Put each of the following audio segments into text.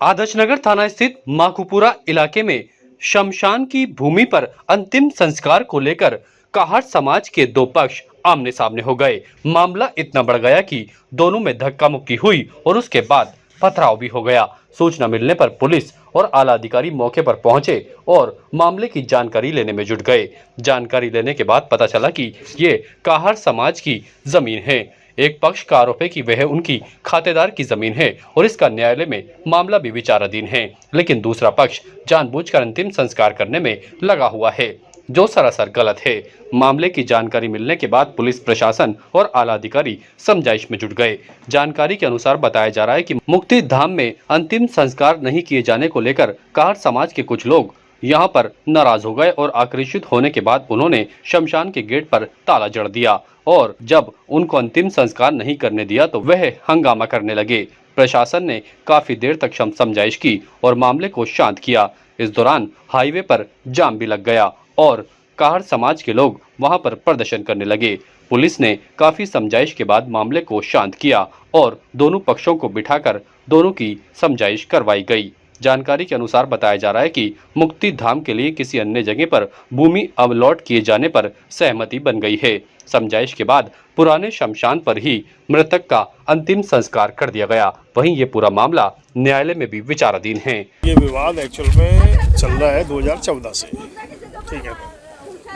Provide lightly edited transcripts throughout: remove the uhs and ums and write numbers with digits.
आदर्श नगर थाना स्थित माखूपुरा इलाके में शमशान की भूमि पर अंतिम संस्कार को लेकर काहड़ समाज के दो पक्ष आमने सामने हो गए। मामला इतना बढ़ गया कि दोनों में धक्का मुक्की हुई और उसके बाद पथराव भी हो गया। सूचना मिलने पर पुलिस और आला अधिकारी मौके पर पहुंचे और मामले की जानकारी लेने में जुट गए। जानकारी लेने के बाद पता चला कि ये काहड़ समाज की जमीन है। एक पक्ष का आरोप है कि वह उनकी खातेदार की जमीन है और इसका न्यायालय में मामला भी विचाराधीन है, लेकिन दूसरा पक्ष जानबूझकर अंतिम संस्कार करने में लगा हुआ है, जो सरासर गलत है। मामले की जानकारी मिलने के बाद पुलिस प्रशासन और आला अधिकारी समझाइश में जुट गए। जानकारी के अनुसार बताया जा रहा है कि मुक्ति धाम में अंतिम संस्कार नहीं किए जाने को लेकर काहड़ समाज के कुछ लोग यहां पर नाराज हो गए और आक्रोशित होने के बाद उन्होंने शमशान के गेट पर ताला जड़ दिया और जब उनको अंतिम संस्कार नहीं करने दिया तो वह हंगामा करने लगे। प्रशासन ने काफी देर तक समझाइश की और मामले को शांत किया। इस दौरान हाईवे पर जाम भी लग गया और काहड़ समाज के लोग वहां पर प्रदर्शन करने लगे। पुलिस ने काफी समझाइश के बाद मामले को शांत किया और दोनों पक्षों को बिठाकर दोनों की समझाइश करवाई गई। जानकारी के अनुसार बताया जा रहा है कि मुक्ति धाम के लिए किसी अन्य जगह पर भूमि अवलॉट किए जाने पर सहमति बन गई है। समझाइश के बाद पुराने शमशान पर ही मृतक का अंतिम संस्कार कर दिया गया। वहीं ये पूरा मामला न्यायालय में भी विचाराधीन है। ये विवाद एक्चुअल में चल रहा है 2014 से, ठीक है।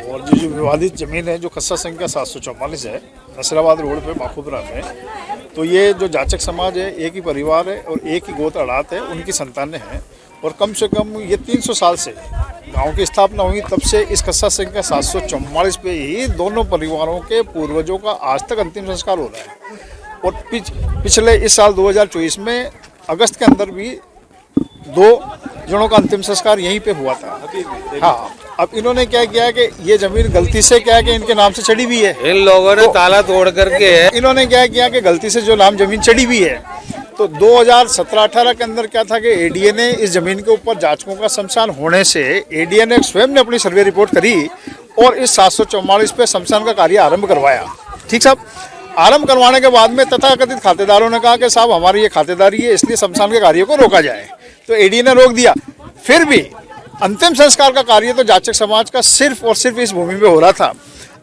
और जो विवादित जमीन है जो खस्सा संख्या 744 है नसीराबाद रोड पे माखूपुरा में, तो ये जो जाचक समाज है एक ही परिवार है और एक ही गोत्र अड़ात है, उनकी संतानें हैं और कम से कम ये 300 साल से गांव की स्थापना हुई तब से इस खस्सा संख्या 744 पे ही दोनों परिवारों के पूर्वजों का आज तक अंतिम संस्कार हो रहा है। और पिछले इस साल 2024 में अगस्त के अंदर भी 2 जनों का अंतिम संस्कार यहीं पे हुआ था। हाँ, अब इन्होंने क्या किया कि ये जमीन गलती से क्या कि इनके नाम से चढ़ी हुई है, इन लोगों ने ताला तोड़ करके इन्होंने क्या किया कि गलती से जो नाम जमीन चढ़ी हुई है, तो 2017-18 के अंदर क्या था कि एडीए ने इस जमीन के ऊपर जाचकों का शमशान होने से एडीए ने स्वयं ने अपनी सर्वे रिपोर्ट करी और इस 744 पे शमशान का कार्य आरंभ करवाया। ठीक साहब, आरंभ करवाने के बाद में तथाकथित खातेदारों ने कहा कि साहब हमारी ये खातेदारी है इसलिए शमशान के कार्य को रोका जाए, तो एडीए ने रोक दिया। फिर भी अंतिम संस्कार का कार्य तो जाचक समाज का सिर्फ और सिर्फ इस भूमि में हो रहा था।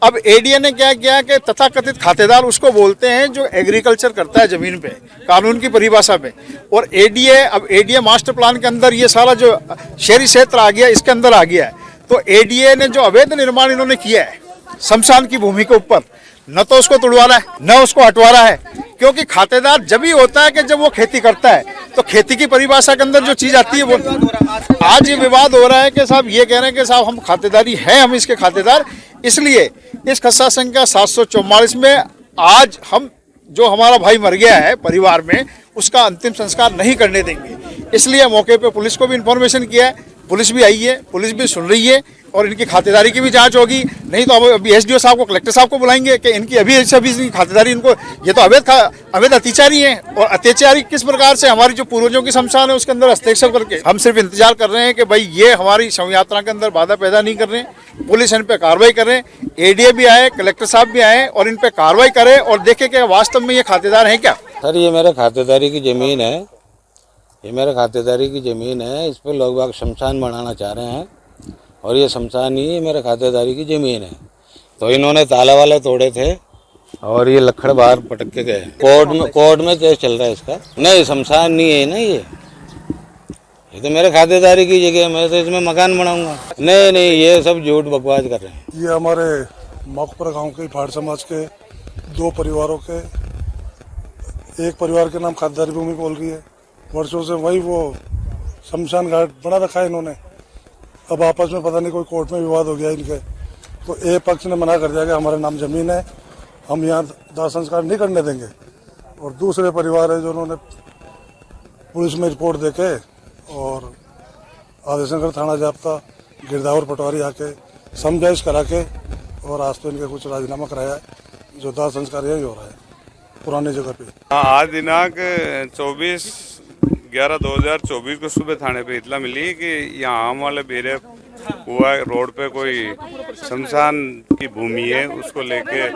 अब एडीए ने क्या किया कि तथाकथित खातेदार उसको बोलते हैं जो एग्रीकल्चर करता है जमीन पे, कानून की परिभाषा में। और एडीए मास्टर प्लान के अंदर ये सारा जो शहरी क्षेत्र आ गया इसके अंदर आ गया है। तो एडीए ने जो अवैध निर्माण इन्होंने किया है शमशान की भूमि के ऊपर, न तो उसको तोड़वा रहा है न उसको हटवा रहा है, क्योंकि खातेदार जब ही होता है कि जब वो खेती करता है, तो खेती की परिभाषा के अंदर जो चीज आती है वो आज ये विवाद हो रहा है कि साहब ये कह रहे हैं कि साहब हम खातेदारी है, हम इसके खातेदार, इसलिए इस खस्सा संख्या 744 में आज हम जो हमारा भाई मर गया है परिवार में उसका अंतिम संस्कार नहीं करने देंगे। इसलिए मौके पे पुलिस को भी इन्फॉर्मेशन किया है, पुलिस भी आई है, पुलिस भी सुन रही है और इनकी खातेदारी की भी जांच होगी। नहीं तो अभी एसडीओ साहब को, कलेक्टर साहब को बुलाएंगे कि इनकी अभी खातेदारी, इनको ये तो अवैध अत्याचारी हैं। और अत्याचारी किस प्रकार से हमारी जो पूर्वजों की शमशान है उसके अंदर हस्तक्षेप करके, हम सिर्फ इंतजार कर रहे हैं कि भाई ये हमारी शव यात्रा के अंदर बाधा पैदा नहीं कर रहे हैं। पुलिस इन पे कार्रवाई कर रहे हैं, एडीए भी आए, कलेक्टर साहब भी आए और इन पे कार्रवाई करे और देखे कि वास्तव में ये खातेदार है क्या। सर ये मेरे खातेदारी की जमीन है, ये मेरे खातेदारी की जमीन है, इस पर लोग बाग शमशान बनाना चाह रहे हैं और ये शमशान ही है, मेरे खातेदारी की ज़मीन है। तो इन्होंने ताला वाले तोड़े थे और ये लखड़ बाहर पटक के गए। कोर्ट में केस चल रहा है इसका। नहीं, शमशान नहीं है ना, ये तो मेरे खातेदारी की जगह है, मैं तो इसमें मकान बनाऊंगा। नहीं, ये सब झूठ बकवास कर रहे हैं। ये हमारे माखूपुरा गांव के भाड़ समाज के 2 परिवारों के, एक परिवार के नाम खातेदारी भूमि बोल रही है, वर्षों से वही वो शमशान घाट बना रखा है इन्होंने। अब आपस में पता नहीं कोई कोर्ट में विवाद हो गया इनके, तो एक पक्ष ने मना कर दिया कि हमारे नाम जमीन है, हम यहाँ दाह संस्कार नहीं करने देंगे। और दूसरे परिवार है जो उन्होंने पुलिस में रिपोर्ट देके और आदर्श नगर थाना जाप्ता गिरदावर पटवारी आके समझाइश करा के और आज तो इनके कुछ राजीनामा कराया है, जो दाह संस्कार यही हो रहा है पुरानी जगह पे। आज दिनांक 24/11/2024 को सुबह थाने पे इतला मिली कि यहाँ आम वाले बेरे हुआ रोड पे कोई शमशान की भूमि है, उसको लेके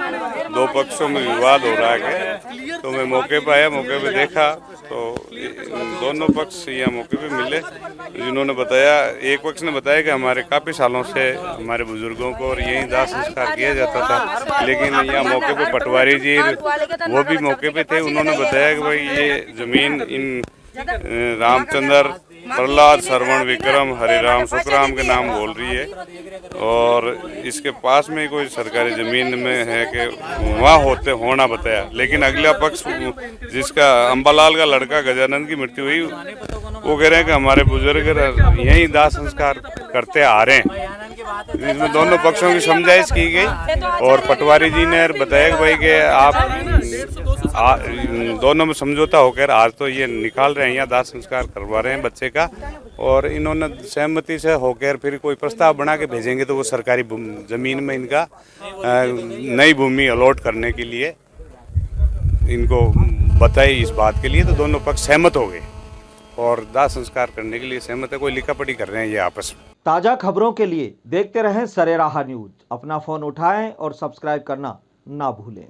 दो पक्षों में विवाद हो रहा है। तो मैं मौके पे आया, मौके पे देखा तो दोनों पक्ष यहाँ मौके पे मिले। जिन्होंने बताया, एक पक्ष ने बताया कि हमारे काफ़ी सालों से हमारे बुजुर्गों को और यहीं दाह संस्कार किया जाता था, लेकिन यहाँ मौके पे पटवारी जी वो भी मौके पे थे। उन्होंने बताया कि भाई ये जमीन इन रामचंद्र, प्रहलाद, श्रवण, विक्रम, हरिराम, सुखराम के नाम बोल रही है और इसके पास में कोई सरकारी जमीन में है कि वहाँ होना बताया। लेकिन अगला पक्ष जिसका अंबालाल का लड़का गजानंद की मृत्यु हुई, वो कह रहे हैं कि हमारे बुजुर्ग यहीं दाह संस्कार करते आ रहे हैं। इसमें दोनों पक्षों की समझाइश की गई और पटवारी जी ने बताया कि भाई कि आप दोनों में समझौता होकर आज तो ये निकाल रहे हैं, यहाँ दाह संस्कार करवा रहे हैं बच्चे का, और इन्होंने सहमति से होकर फिर कोई प्रस्ताव बना के भेजेंगे तो वो सरकारी जमीन में इनका नई भूमि अलॉट करने के लिए इनको बताई। इस बात के लिए तो दोनों पक्ष सहमत हो गए और दाह संस्कार करने के लिए सहमत है। कोई लिखापढ़ी कर रहे हैं ये आपस में। ताज़ा खबरों के लिए देखते रहें सरेराह न्यूज। अपना फ़ोन उठाएं और सब्सक्राइब करना ना भूलें।